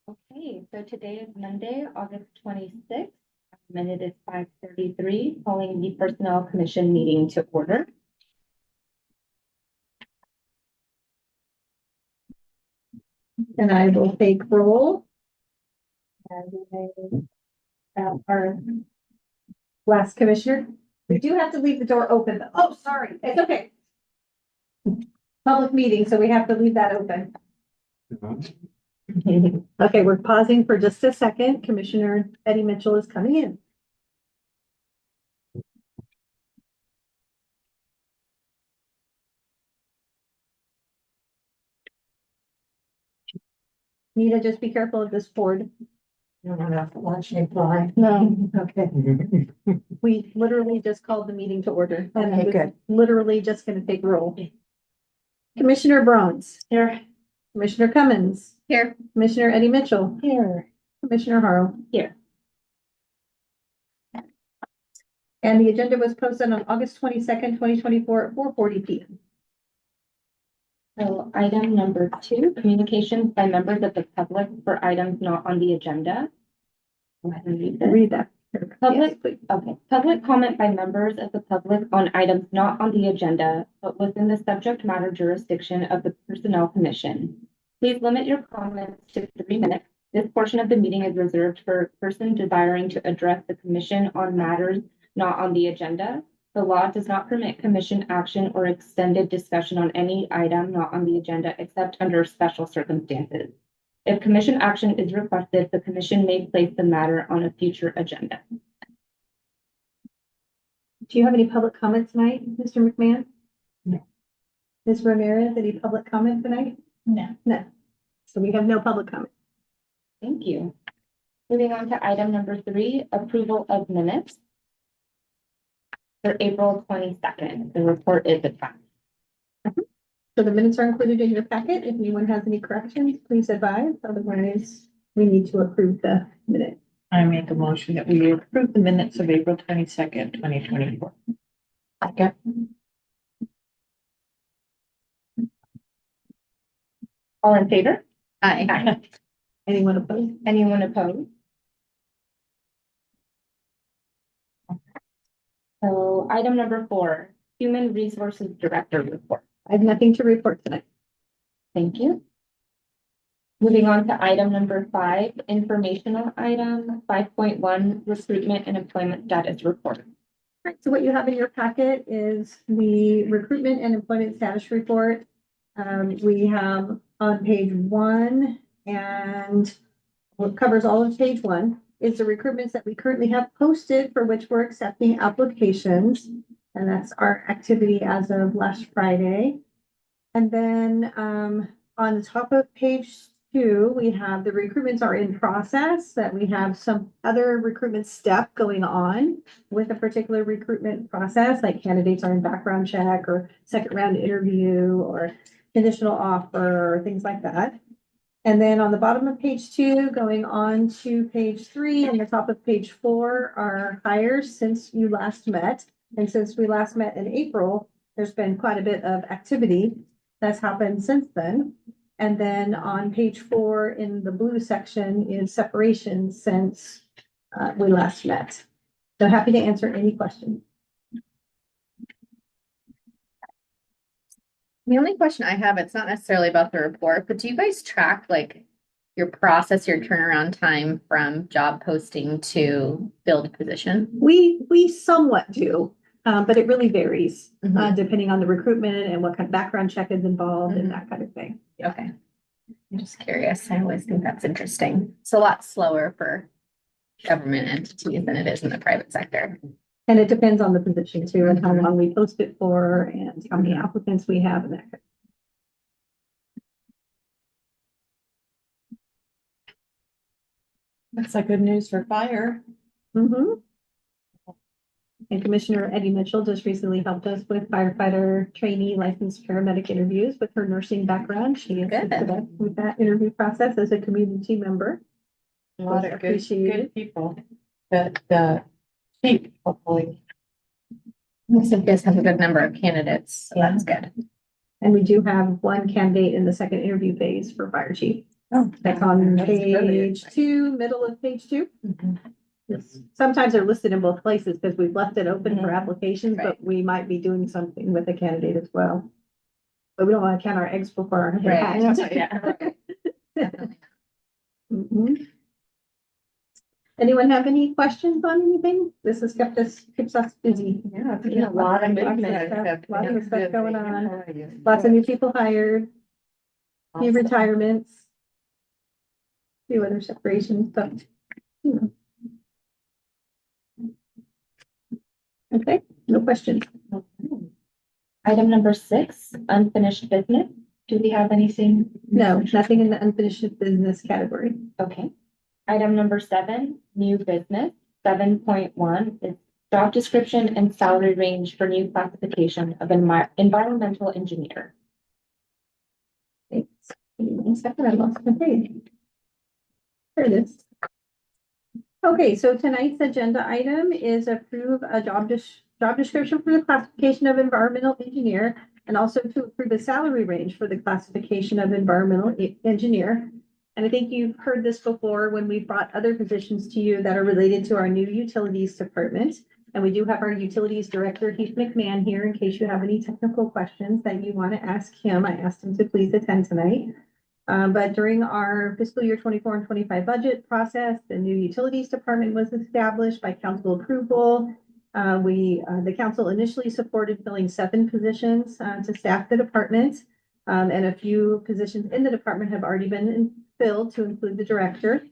Okay, so today is Monday, August 26th, and it is 5:33, calling the Personnel Commission meeting to order. And I will take roll. Our last commissioner. We do have to leave the door open. Oh, sorry. It's okay. Public meeting, so we have to leave that open. Okay, we're pausing for just a second. Commissioner Eddie Mitchell is coming in. Nita, just be careful of this board. You don't have to watch me fly. No, Okay. we literally just called the meeting to order. And Okay, I'm good. literally just going to take roll. Commissioner Brones. Here. Commissioner Cummins. Here. Commissioner Eddie Mitchell. Here. Commissioner Harrell. Here. And the agenda was posted on August 22nd, 2024 at 4:40 p.m. So item number 2, communications by members of the public for items not on the agenda. Go ahead and read this. Read that. Public, Yes, please. okay. Public comment by members of the public on items not on the agenda, but within the subject matter jurisdiction of the Personnel Commission. Please limit your comments to 3 minutes. This portion of the meeting is reserved for a person desiring to address the commission on matters not on the agenda. The law does not permit commission action or extended discussion on any item not on the agenda except under special circumstances. If commission action is requested, the commission may place the matter on a future agenda. Do you have any public comment tonight, Mr. McMahon? No. Ms. Ramirez, any public comment tonight? No. No. So we have no public comment. Thank you. Moving on to item number 3, approval of minutes for April 22nd. The report is attached. So the minutes are included in your packet. If anyone has any corrections, please advise. Otherwise, we need to approve the minute. I make a motion that we approve the minutes of April 22nd, 2024. Okay. All in favor? Aye. Anyone opposed? Anyone opposed? So item number 4, Human Resources Director report. I have nothing to report tonight. Thank you. Moving on to item number 5, informational item 5.1, recruitment and employment status report. Right, so what you have in your packet is the recruitment and employment status report. We have on page 1, and what covers all of page 1 is the recruitments that we currently have posted for which we're accepting applications. And that's our activity as of last Friday. And then on the top of page 2, we have the recruitments are in process, that we have some other recruitment step going on with a particular recruitment process, like candidates are in background check or second round interview or conditional offer or things like that. And then on the bottom of page 2, going on to page 3 and the top of page 4 are hires since you last met. And since we last met in April, there's been quite a bit of activity that's happened since then. And then on page 4 in the blue section is separation since we last met. So happy to answer any questions. The only question I have, it's not necessarily about the report, but do you guys track like your process, your turnaround time from job posting to filled position? We somewhat do, but it really varies Mhm. depending on the recruitment and what kind of background check is involved and that kind of thing. Okay. I'm just curious. I always think that's interesting. It's a lot slower for government entities than it is in the private sector. And it depends on the position too, and how long we post it for and how many applicants we have and that. That's like good news for fire. And Commissioner Eddie Mitchell just recently helped us with firefighter trainee licensed paramedic interviews with her nursing background. She assisted us with that interview process as a community member. A lot of good Appreciated. people. The chief, hopefully. So you guys have a good number of candidates, so that's good. And we do have one candidate in the second interview phase for fire chief. Oh, That's on that's really page 2, middle of page 2. Mhm. Yes. Sometimes they're listed in both places because we've left it open for Mhm. applications, Right. but we might be doing something with a candidate as well. But we don't want to count our eggs before our Right. hatch. Yeah. Definitely. Mhm. Anyone have any questions on anything? This has keeps us busy. Yeah, it's Yeah, been a lot of lots of movement. stuff, lots of stuff going on. Yeah. Lots of new people hired, few Awesome. retirements, few other separations, but. Okay, no questions. Item number 6, unfinished business. Do we have anything? No, nothing in the unfinished business category. Okay. Item number 7, new business. 7.1 is job description and salary range for new classification of environmental engineer. Thanks. Give me 1 second, I lost my page. There it is. Okay, so tonight's agenda item is approve a job description for the classification of environmental engineer and also to approve a salary range for the classification of environmental engineer. And I think you've heard this before when we've brought other positions to you that are related to our new utilities department. And we do have our utilities director, Heath McMahon, here in case you have any technical questions that you want to ask him. I asked him to please attend tonight. But during our fiscal year 24 and 25 budget process, the new utilities department was established by council approval. The council initially supported filling 7 positions to staff the department. And a few positions in the department have already been filled to include the director.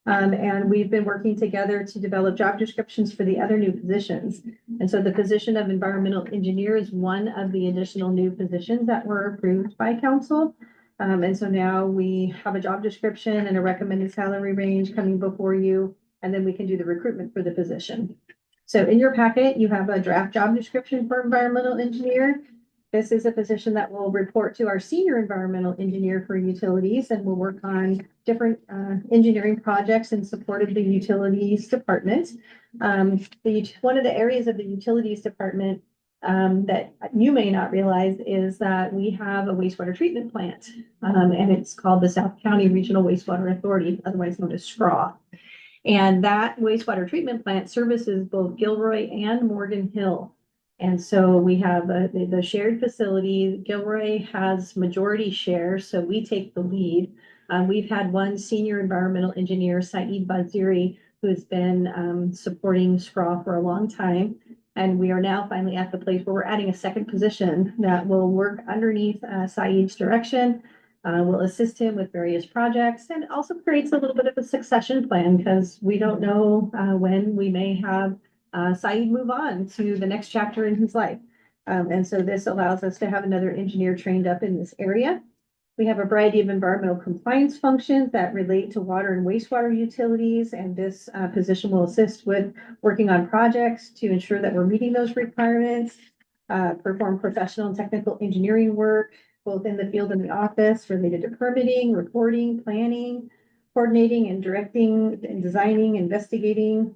And we've been working together to develop job descriptions for the other new positions. And so the position of environmental engineer is one of the additional new positions that were approved by council. And so now we have a job description and a recommended salary range coming before you, and then we can do the recruitment for the position. So in your packet, you have a draft job description for environmental engineer. This is a position that will report to our senior environmental engineer for utilities and will work on different engineering projects in support of the utilities department. One of the areas of the utilities department that you may not realize is that we have a wastewater treatment plant, and it's called the South County Regional Wastewater Authority, otherwise known as SCRAW. And that wastewater treatment plant services both Gilroy and Morgan Hill. And so we have the shared facility. Gilroy has majority share, so we take the lead. We've had one senior environmental engineer, Saeed Baziri, who has been supporting SCRAW for a long time. And we are now finally at the place where we're adding a second position that will work underneath Saeed's direction, will assist him with various projects, and also creates a little bit of a succession plan because we don't know when we may have Saeed move on to the next chapter in his life. And so this allows us to have another engineer trained up in this area. We have a variety of environmental compliance functions that relate to water and wastewater utilities, and this position will assist with working on projects to ensure that we're meeting those requirements, perform professional and technical engineering work, both in the field and the office related to permitting, reporting, planning, coordinating and directing and designing, investigating,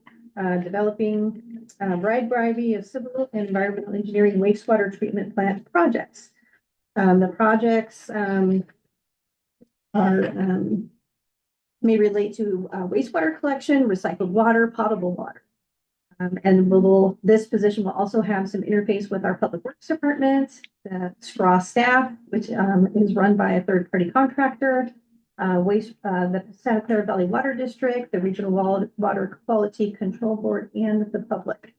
developing a variety of civil and environmental engineering wastewater treatment plant projects. The projects may relate to wastewater collection, recycled water, potable water. And this position will also have some interface with our public works department, the SCRAW staff, which is run by a third-party contractor, the Santa Clara Valley Water District, the Regional Water Quality Control Board, and the public.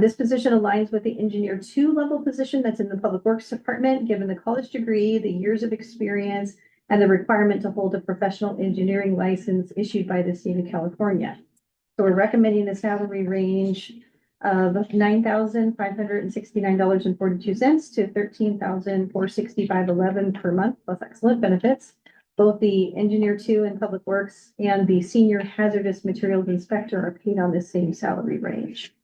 This position aligns with the engineer 2 level position that's in the public works department, given the college degree, the years of experience, and the requirement to hold a professional engineering license issued by the state of California. So we're recommending a salary range of $9,569.42 to $13,465.11 per month, plus excellent benefits. Both the engineer 2 in public works and the senior hazardous materials inspector are paid on the same salary range.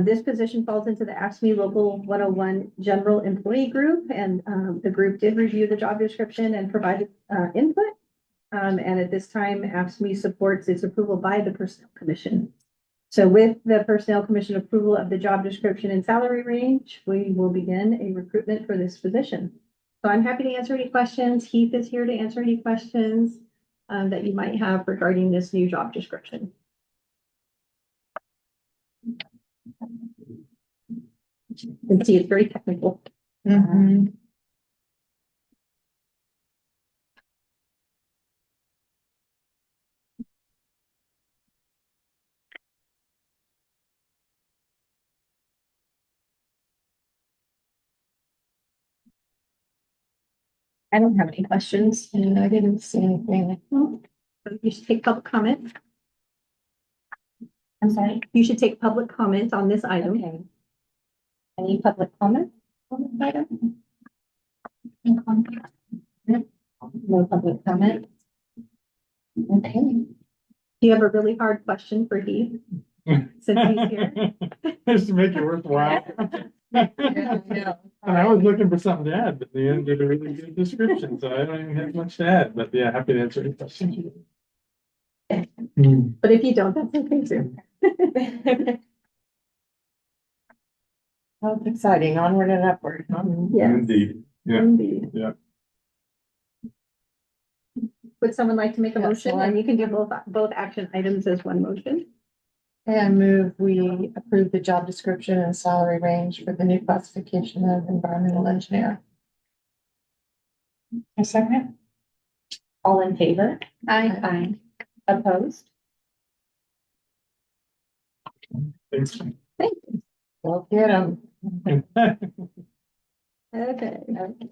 This position falls into the AFSCME Local 101 General Employee Group, and the group did review the job description and provided input. And at this time, AFSCME supports its approval by the Personnel Commission. So with the Personnel Commission approval of the job description and salary range, we will begin a recruitment for this position. So I'm happy to answer any questions. Heath is here to answer any questions that you might have regarding this new job description. You can see it's very technical. Mhm. I don't have any questions and I didn't see anything. So you should take public comment. I'm sorry. You should take public comment on this item. Okay. Any public comments on this item? No public comment? Okay. Do you have a really hard question for Heath? Since he's here. Just to make it worthwhile. And I was looking for something to add, but the end did a really good description, so I don't even have much to add, but yeah, happy to answer any questions. But if you don't, that's okay too. Well, it's exciting, onward and upward. Yes. Indeed, yeah. Indeed. Yeah. Would someone like to make a Yeah, motion? so And you can do both action items as one motion. And move, we approve the job description and salary range for the new classification of environmental engineer. A second? All in favor? Aye. Opposed? Thanks. We'll get them. Okay,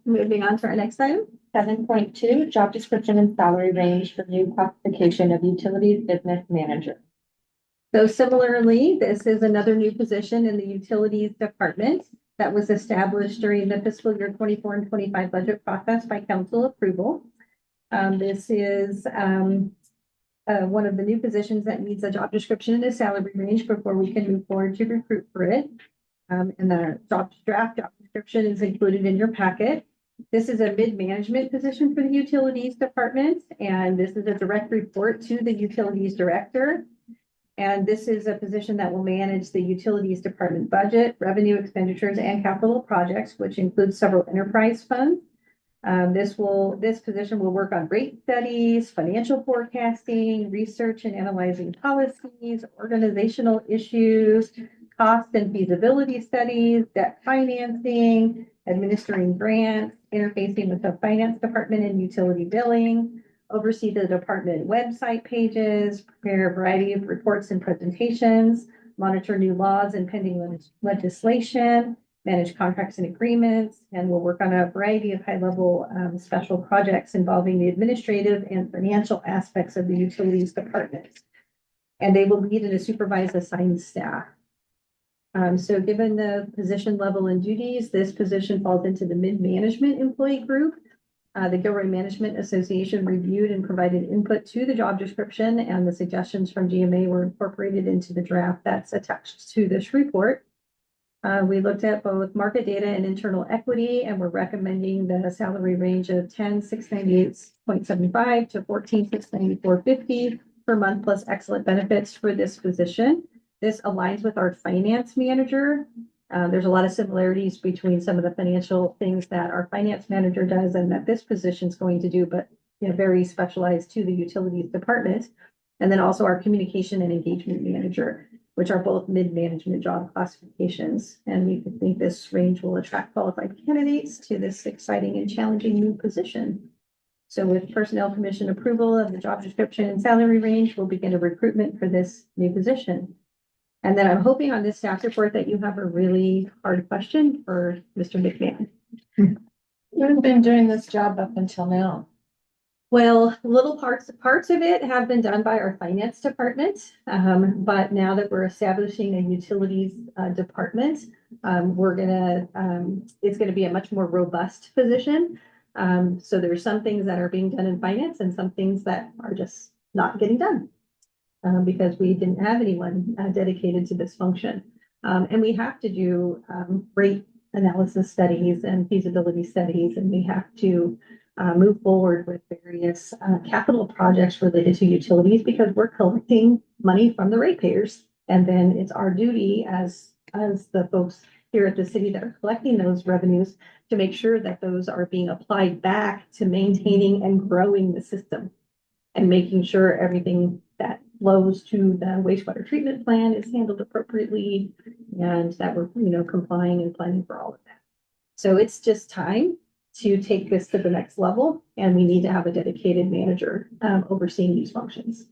moving on to our next item. 7.2, job description and salary range for new classification of utilities business manager. So similarly, this is another new position in the utilities department that was established during the fiscal year 24 and 25 budget process by council approval. This is one of the new positions that needs a job description and a salary range before we can move forward to recruit for it. And the draft job description is included in your packet. This is a mid-management position for the utilities department, and this is a direct report to the utilities director. And this is a position that will manage the utilities department budget, revenue expenditures, and capital projects, which includes several enterprise funds. This position will work on rate studies, financial forecasting, research and analyzing policies, organizational issues, cost and feasibility studies, debt financing, administering grants, interfacing with the finance department and utility billing, oversee the department website pages, prepare a variety of reports and presentations, monitor new laws and pending legislation, manage contracts and agreements, and will work on a variety of high-level special projects involving the administrative and financial aspects of the utilities department. And they will lead and supervise assigned staff. So given the position level and duties, this position falls into the mid-management employee group. The Gilroy Management Association reviewed and provided input to the job description, and the suggestions from GMA were incorporated into the draft that's attached to this report. We looked at both market data and internal equity, and we're recommending the salary range of 10,698.75 to 14,694.50 per month plus excellent benefits for this position. This aligns with our finance manager. There's a lot of similarities between some of the financial things that our finance manager does and that this position is going to do, but very specialized to the utilities department. And then also our communication and engagement manager, which are both mid-management job classifications. And we think this range will attract qualified candidates to this exciting and challenging new position. So with Personnel Commission approval of the job description and salary range, we'll begin a recruitment for this new position. And then I'm hoping on this staff report that you have a really hard question for Mr. McMahon. You've been doing this job up until now. Well, little parts of it have been done by our finance department. But now that we're establishing a utilities department, it's gonna be a much more robust position. So there's some things that are being done in finance and some things that are just not getting done. Because we didn't have anyone dedicated to this function. And we have to do rate analysis studies and feasibility studies, and we have to move forward with various capital projects related to utilities because we're collecting money from the ratepayers. And then it's our duty as the folks here at the city that are collecting those revenues to make sure that those are being applied back to maintaining and growing the system and making sure everything that flows to the wastewater treatment plan is handled appropriately and that we're, complying and planning for all of that. So it's just time to take this to the next level, and we need to have a dedicated manager overseeing these functions.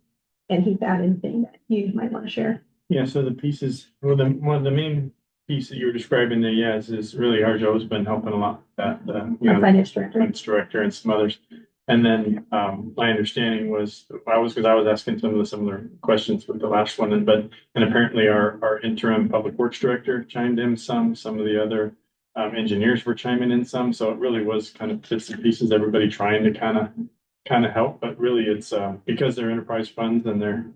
And Heath, add anything that you might want to share? Yeah, so the pieces, well, one of the main piece that you were describing there, yes, is really our Joe's been helping a lot with that, Our finance director. finance director and some others. And then, my understanding was, because I was asking some of the similar questions with the last one, and apparently our interim public works director chimed in some of the other engineers were chiming in some, so it really was kind of bits and pieces, everybody trying to kind of help, but really it's, because they're enterprise funds and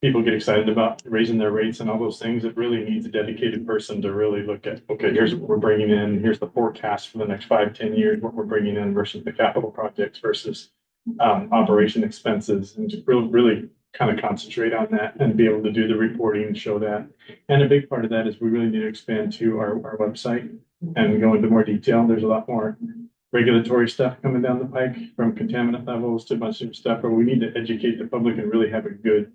people get excited about raising their rates and all those things. It really needs a dedicated person to really look at, okay, here's what we're bringing in, here's the forecast for the next 5-10 years, what we're bringing in versus the capital projects versus operation expenses, and just really kind of concentrate on that and be able to do the reporting and show that. And a big part of that is we really need to expand to our website and go into more detail. There's a lot more regulatory stuff coming down the pike, from contaminant levels to a bunch of stuff, but we need to educate the public and really have a good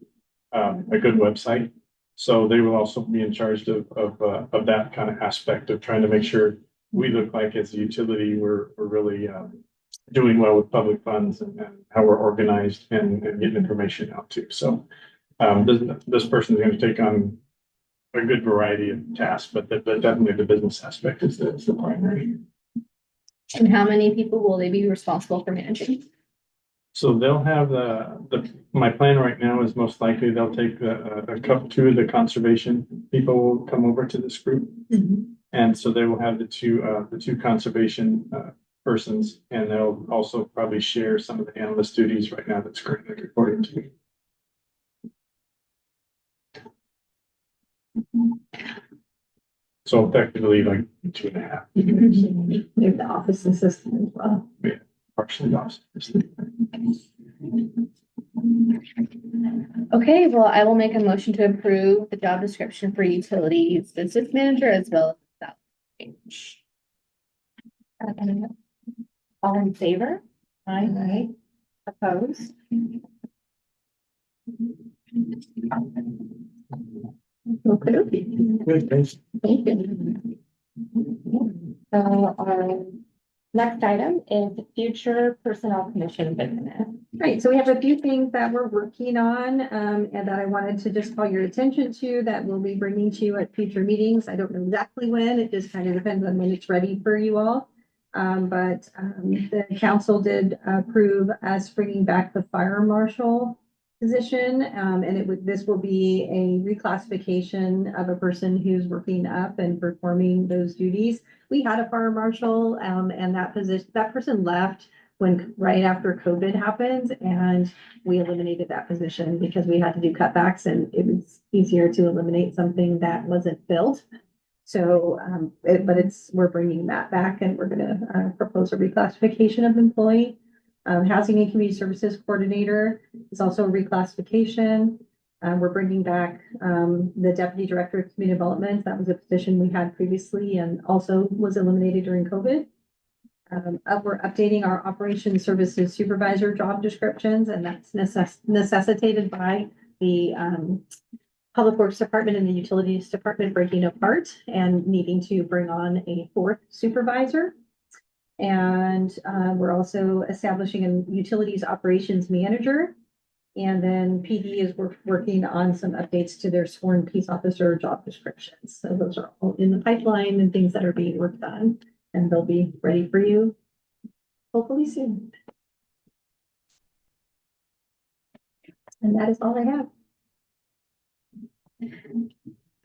website. So they will also be in charge of that kind of aspect of trying to make sure we look like as a utility, we're really doing well with public funds and how we're organized and getting information out too. So this person is going to take on a good variety of tasks, but definitely the business aspect is the primary. And how many people will they be responsible for managing? So they'll have my plan right now is most likely they'll take two of the conservation people will come over to this group. And so they will have the two conservation persons, and they'll also probably share some of the analyst duties right now that's currently reporting to me. So effectively like 2.5. Maybe the office assistant as well. Partially lost. Okay, well, I will make a motion to approve the job description for utilities business manager as well as that range. All in favor? Aye. Opposed? Okay. Good, thanks. Thank you. So our next item is the future personnel commission business. Right, so we have a few things that we're working on, and that I wanted to just call your attention to that we'll be bringing to you at future meetings. I don't know exactly when, it just kind of depends on when it's ready for you all. But the council did approve us bringing back the fire marshal position, and this will be a reclassification of a person who's working up and performing those duties. We had a fire marshal, and that person left right after COVID happened, and we eliminated that position because we had to do cutbacks, and it was easier to eliminate something that wasn't filled. So, we're bringing that back, and we're gonna propose a reclassification of employee. Housing and Community Services Coordinator is also a reclassification. We're bringing back the Deputy Director of Community Development. That was a position we had previously and also was eliminated during COVID. We're updating our Operations Services Supervisor job descriptions, and that's necessitated by the Public Works Department and the Utilities Department breaking apart and needing to bring on a fourth supervisor. And we're also establishing a Utilities Operations Manager. And then PD is working on some updates to their sworn peace officer job descriptions. So those are all in the pipeline and things that are being worked on, and they'll be ready for you hopefully soon. And that is all I have.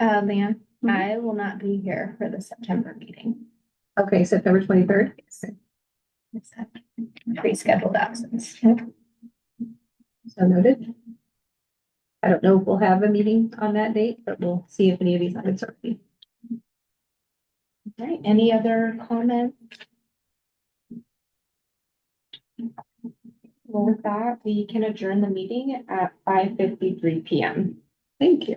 Leanne, I will not be here for the September meeting. Okay, September 23rd. It's a pre-scheduled absence. So noted. I don't know if we'll have a meeting on that date, but we'll see if any of these items are ready. Okay, any other comments? Well, with that, we can adjourn the meeting at 5:53 p.m. Thank you.